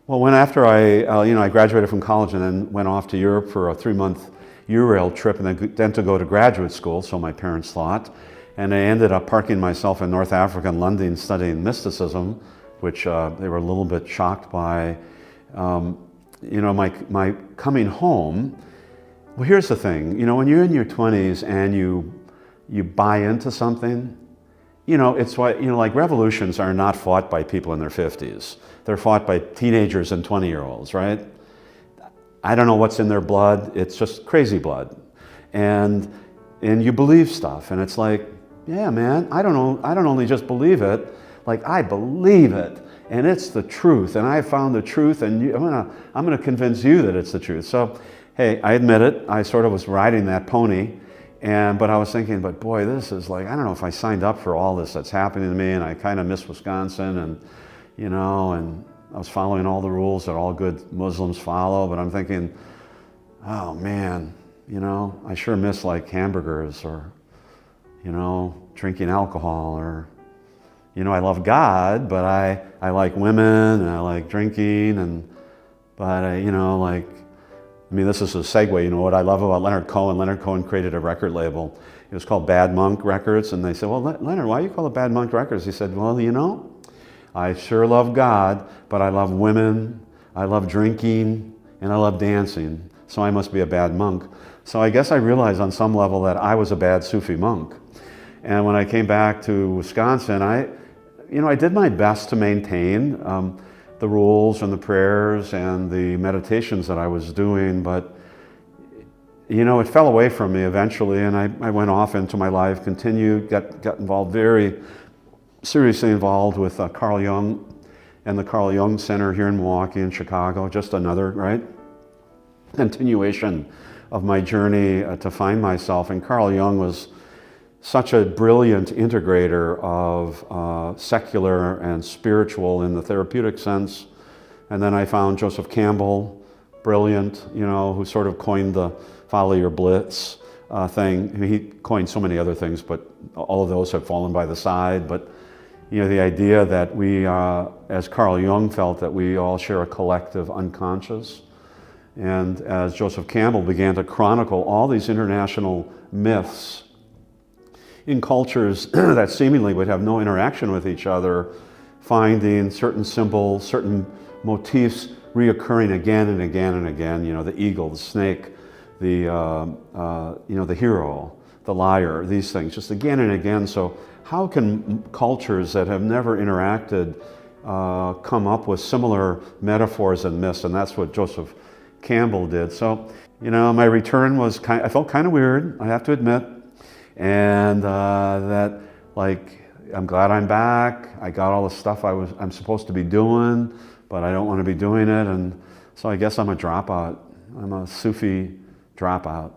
Well, after I graduated from college and then went off to Europe for a 3-month Eurail trip, and then to go to graduate school, so my parents thought. And I ended up parking myself in North Africa and London studying mysticism, which they were a little bit shocked by. My coming home. Well, here's the thing. When you're in your 20s and you buy into something, it's why, like revolutions are not fought by people in their 50s. They're fought by teenagers and 20-year-olds, right? I don't know what's in their blood. It's just crazy blood. And you believe stuff. And it's like, yeah, man, I don't only just believe it, like I believe it. And it's the truth. And I found the truth, and I'm gonna convince you that it's the truth. So, hey, I admit it. I sort of was riding that pony. But I was thinking, but boy, this is like, I don't know if I signed up for all this that's happening to me, and I kind of miss Wisconsin, and and I was following all the rules that all good Muslims follow, but I'm thinking, oh man, I sure miss like hamburgers or, drinking alcohol, or, I love God, but I like women and I like drinking, but this is a segue. What I love about Leonard Cohen. Leonard Cohen created a record label. It was called Bad Monk Records. And they said, well, Leonard, why do you call it Bad Monk Records? He said, well, I sure love God, but I love women, I love drinking, and I love dancing. So I must be a bad monk. So I guess I realized on some level that I was a bad Sufi monk. And when I came back to Wisconsin, I did my best to maintain the rules and the prayers and the meditations that I was doing, but it fell away from me eventually, and I went off into my life, continued, got involved, very seriously involved with Carl Jung and the Carl Jung Center here in Milwaukee and Chicago, just another, continuation of my journey to find myself. And Carl Jung was such a brilliant integrator of secular and spiritual in the therapeutic sense. And then I found Joseph Campbell, brilliant, who sort of coined the follow your bliss thing. I mean, he coined so many other things, but all of those have fallen by the side. But the idea that we, as Carl Jung felt, that we all share a collective unconscious. And as Joseph Campbell began to chronicle all these international myths in cultures that seemingly would have no interaction with each other, finding certain symbols, certain motifs reoccurring again and again and again. The eagle, the snake, the hero, the liar, these things, just again and again. So how can cultures that have never interacted come up with similar metaphors and myths? And that's what Joseph Campbell did. So, my return was I felt kind of weird, I have to admit. And I'm glad I'm back. I got all the stuff I'm supposed to be doing, but I don't want to be doing it. And so I guess I'm a dropout. I'm a Sufi dropout.